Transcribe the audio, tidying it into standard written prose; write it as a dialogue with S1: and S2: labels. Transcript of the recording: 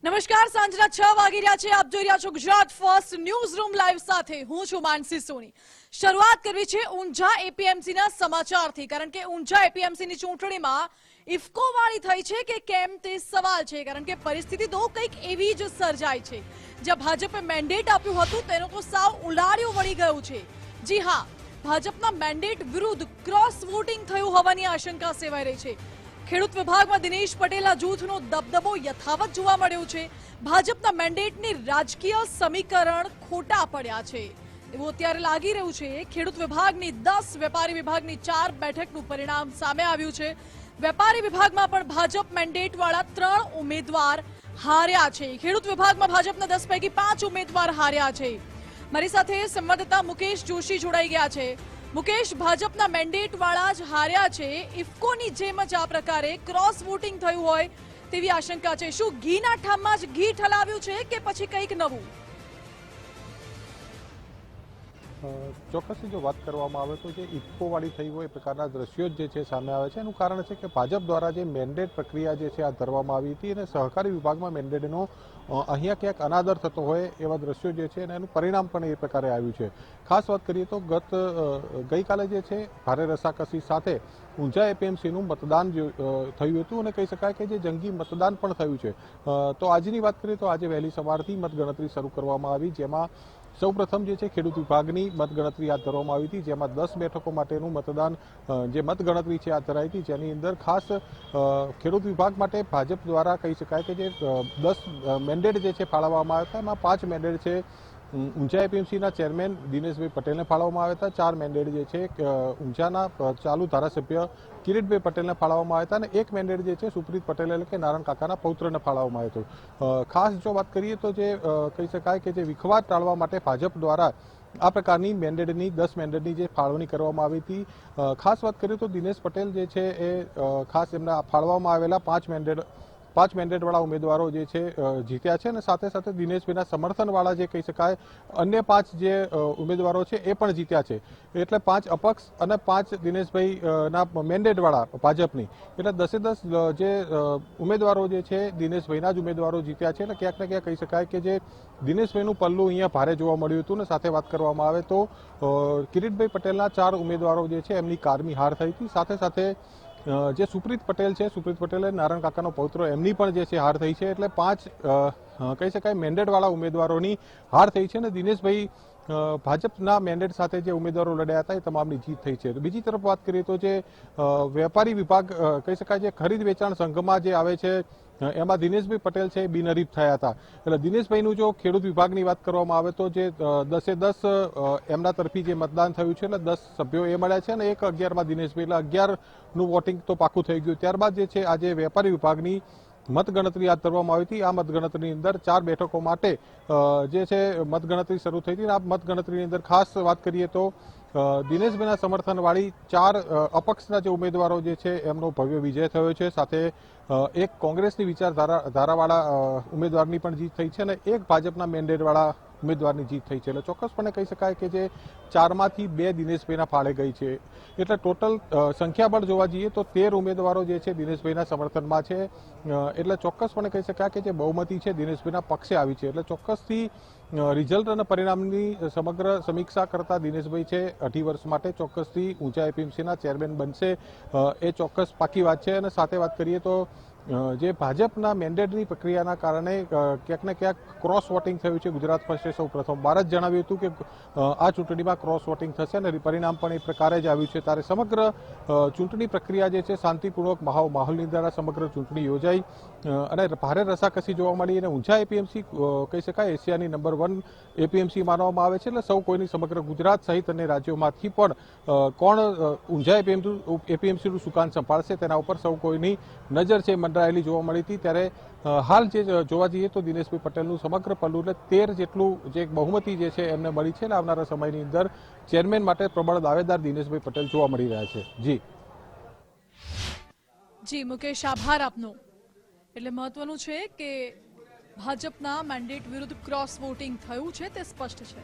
S1: નમસ્કાર, સાંજના 6 વાગી રહ્યા છે. આપ જોઈ રહ્યા છો Gujarat first news room live સાથે. હું છું માનસી સોની. શરૂઆત કરવી છે ઊંઝા એપીએમસીના સમાચારથી, કારણ કે ઊંઝા એપીએમસીની ચૂંટણીમાં ઇફકો વાળી થઈ છે કે કેમ તે સવાલ છે. કારણ કે પરિસ્થિતિ તો કંઈક એવી જ સર્જાય છે. જ્યાં ભાજપે મેન્ડેટ આપ્યું હતું તેનો તો સાવ ઉલાળ્યું વળી ગયું છે. જી હા, ભાજપના મેન્ડેટ વિરુદ્ધ ક્રોસ વોટિંગ થયું હોવાની આશંકા સેવાઈ રહી છે. ખેડૂત વિભાગમાં દિનેશ પટેલના જૂથનો દબદબો યથાવત જોવા મળ્યો છે. ભાજપના મેન્ડેટની રાજકીય સમીકરણ ખોટા પડ્યા છે એવું અત્યારે લાગી રહ્યું છે. ખેડૂત વિભાગની 10, વેપારી વિભાગની 4 બેઠકનું પરિણામ સામે આવ્યું છે. વેપારી વિભાગમાં પણ ભાજપ મેન્ડેટવાળા 3 ઉમેદવાર હાર્યા છે. ખેડૂત વિભાગમાં ભાજપના 10 પૈકી 5 ઉમેદવાર હાર્યા છે. મારી સાથે સંવાદદાતા મુકેશ જોશી જોડાઈ ગયા છે. મુકેશ, ભાજપના મેન્ડેટ વાળા જ હાર્યા છે. ઇફકોની જેમ જ આ પ્રકારે ક્રોસ વોટિંગ થયું હોય તેવી આશંકા છે. શું ઘીના ઠામમાં જ ઘી ઠલાવ્યું છે કે પછી કંઈક નવું?
S2: ચોક્કસથી જો વાત કરવામાં આવે તો જે ઇફકો વાળી થઈ હોય એ પ્રકારના દ્રશ્યો જે છે સામે આવે છે. એનું કારણ છે કે ભાજપ દ્વારા જે મેન્ડેટ પ્રક્રિયા જે છે આ ધરવામાં આવી હતી અને સહકારી વિભાગમાં મેન્ડેટનો અહીંયા ક્યાંક અનાદર થતો હોય એવા દ્રશ્યો જે છે અને એનું પરિણામ પણ એ પ્રકારે આવ્યું છે. ખાસ વાત કરીએ તો ગઈકાલે જે છે ભારે રસાકસી સાથે ઊંઝા એપીએમસીનું મતદાન થયું હતું અને કહી શકાય કે જે જંગી મતદાન પણ થયું છે. તો આજની વાત કરીએ તો આજે વહેલી સવારથી મતગણતરી શરૂ કરવામાં આવી, જેમાં સૌપ્રથમ જે છે ખેડૂત વિભાગની મતગણતરી હાથ ધરવામાં આવી હતી, જેમાં 10 બેઠકો માટેનું મતદાન જે મતગણતરી છે હાથ ધરાઈ હતી, જેની અંદર ખાસ ખેડૂત વિભાગ માટે ભાજપ દ્વારા કહી શકાય કે જે 10 મેન્ડેટ જે છે ફાળવવામાં આવ્યા હતા, એમાં 5 મેન્ડેટ છે ઊંઝા એપીએમસીના ચેરમેન દિનેશભાઈ પટેલને ફાળવવામાં આવ્યા હતા, 4 મેન્ડેટ જે છે ઊંઝાના ચાલુ ધારાસભ્ય કિરીટભાઈ પટેલને ફાળવવામાં આવ્યા હતા અને 1 મેન્ડેટ જે છે સુપ્રીત પટેલ એટલે કે નારાયણ કાકાના પૌત્રને ફાળવવામાં આવ્યો હતો. ખાસ જો વાત કરીએ તો જે કહી શકાય કે જે વિખવાદ ટાળવા માટે ભાજપ દ્વારા આ પ્રકારની મેન્ડેટની 10 મેન્ડેટની જે ફાળવણી કરવામાં આવી હતી. ખાસ વાત કરીએ તો દિનેશ પટેલ જે છે એ ખાસ એમના ફાળવવામાં આવેલા 5 મેન્ડેટવાળા ઉમેદવારો જે છે જીત્યા છે અને સાથે સાથે દિનેશભાઈના સમર્થનવાળા જે કહી શકાય અન્ય 5 જે ઉમેદવારો છે એ પણ જીત્યા છે. એટલે 5 અપક્ષ અને 5 દિનેશભાઈના મેન્ડેટવાળા ભાજપની, એટલે 10-10 જે ઉમેદવારો જે છે દિનેશભાઈના જ ઉમેદવારો જીત્યા છે. એટલે ક્યાંક ને ક્યાંક કહી શકાય કે જે દિનેશભાઈનું પલ્લું અહીંયા ભારે જોવા મળ્યું હતું. અને સાથે વાત કરવામાં આવે તો કિરીટભાઈ પટેલના 4 ઉમેદવારો જે છે એમની કારમી હાર થઈ હતી. સાથે સાથે જે સુપ્રીત પટેલ છે, સુપ્રીત પટેલે નારાયણ કાકાનો પૌત્ર, એમની પણ જે છે હાર થઈ છે. એટલે 5 કહી શકાય મેન્ડેટવાળા ઉમેદવારોની હાર થઈ છે અને દિનેશભાઈ ભાજપના મેન્ડેટ સાથે જે ઉમેદવારો લડ્યા હતા એ તમામની જીત થઈ છે. બીજી તરફ વાત કરીએ તો જે વેપારી વિભાગ કહી શકાય જે ખરીદ વેચાણ સંઘમાં જે આવે છે એમાં દિનેશભાઈ પટેલ છે બિનહરીફ થયા હતા. એટલે દિનેશભાઈનું જો ખેડૂત વિભાગની વાત કરવામાં આવે તો જે 10-10 એમના તરફી જે મતદાન થયું છે એટલે 10 સભ્યો એ મળ્યા છે અને 1-11માં દિનેશભાઈ, એટલે 11નું વોટિંગ તો પાકું થઈ ગયું. ત્યારબાદ જે છે આજે વેપારી વિભાગની મતગણતરી હાથ ધરવામાં આવી હતી. આ મતગણતરીની અંદર 4 બેઠકો માટે જે છે મતગણતરી શરૂ થઈ હતી. આ મતગણતરીની અંદર ખાસ વાત કરીએ તો દિનેશભાઈના સમર્થનવાળી 4 અપક્ષના જે ઉમેદવારો જે છે એમનો ભવ્ય વિજય થયો છે. સાથે એક કોંગ્રેસની વિચારધારાવાળા ઉમેદવારની પણ જીત થઈ છે અને એક ભાજપના મેન્ડેટવાળા ઉમેદવારની જીત થઈ છે. એટલે ચોક્કસપણે કહી શકાય કે જે 4માંથી 2 દિનેશભાઈના ફાળે ગઈ છે. એટલે ટોટલ સંખ્યાબળ જોવા જઈએ તો 13 ઉમેદવારો જે છે દિનેશભાઈના સમર્થનમાં છે. એટલે ચોક્કસપણે કહી શકાય કે જે બહુમતી છે દિનેશભાઈના પક્ષે આવી છે. એટલે ચોક્કસથી રિઝલ્ટ અને પરિણામની સમગ્ર સમીક્ષા કરતા દિનેશભાઈ છે 2.5 વર્ષ માટે ચોક્કસથી ઊંઝા એપીએમસીના ચેરમેન બનશે એ ચોક્કસ પાકી વાત છે. અને સાથે વાત કરીએ તો જે ભાજપના મેન્ડેટની પ્રક્રિયાના કારણે ક્યાંક ને ક્યાંક ક્રોસ વોટિંગ થયું છે. ગુજરાત ફર્સ્ટે સૌ પ્રથમવાર જ જણાવ્યું હતું કે આ ચૂંટણીમાં ક્રોસ વોટિંગ થશે અને પરિણામ પણ એ પ્રકારે જ આવ્યું છે. ત્યારે સમગ્ર ચૂંટણી પ્રક્રિયા જે છે શાંતિપૂર્વક માહોલની દ્વારા સમગ્ર ચૂંટણી યોજાઈ અને ભારે રસાકસી જોવા મળી. અને ઊંઝા એપીએમસી કહી શકાય એશિયાની નંબર 1 એપીએમસી માનવામાં આવે છે. એટલે સૌ કોઈની સમગ્ર ગુજરાત સહિત અન્ય રાજ્યોમાંથી પણ કોણ ઊંઝા એપીએમસીનું સુકાન સંભાળશે તેના ઉપર સૌ કોઈની નજર છે મંડરાયેલી જોવા મળી હતી. ત્યારે હાલ જે જોવા જઈએ તો દિનેશભાઈ પટેલનું સમગ્ર પલ્લું એટલે 13 જેટલું જે બહુમતી જે છે એમને મળી છે. આવનારા સમયની અંદર ચેરમેન માટે પ્રબળ દાવેદાર દિનેશભાઈ પટેલ જોવા મળી રહ્યા છે.
S1: જી મુકેશ, આભાર આપનો. એટલે મહત્વનું છે કે ભાજપના મેન્ડેટ વિરુદ્ધ ક્રોસ વોટિંગ થયું છે તે સ્પષ્ટ છે.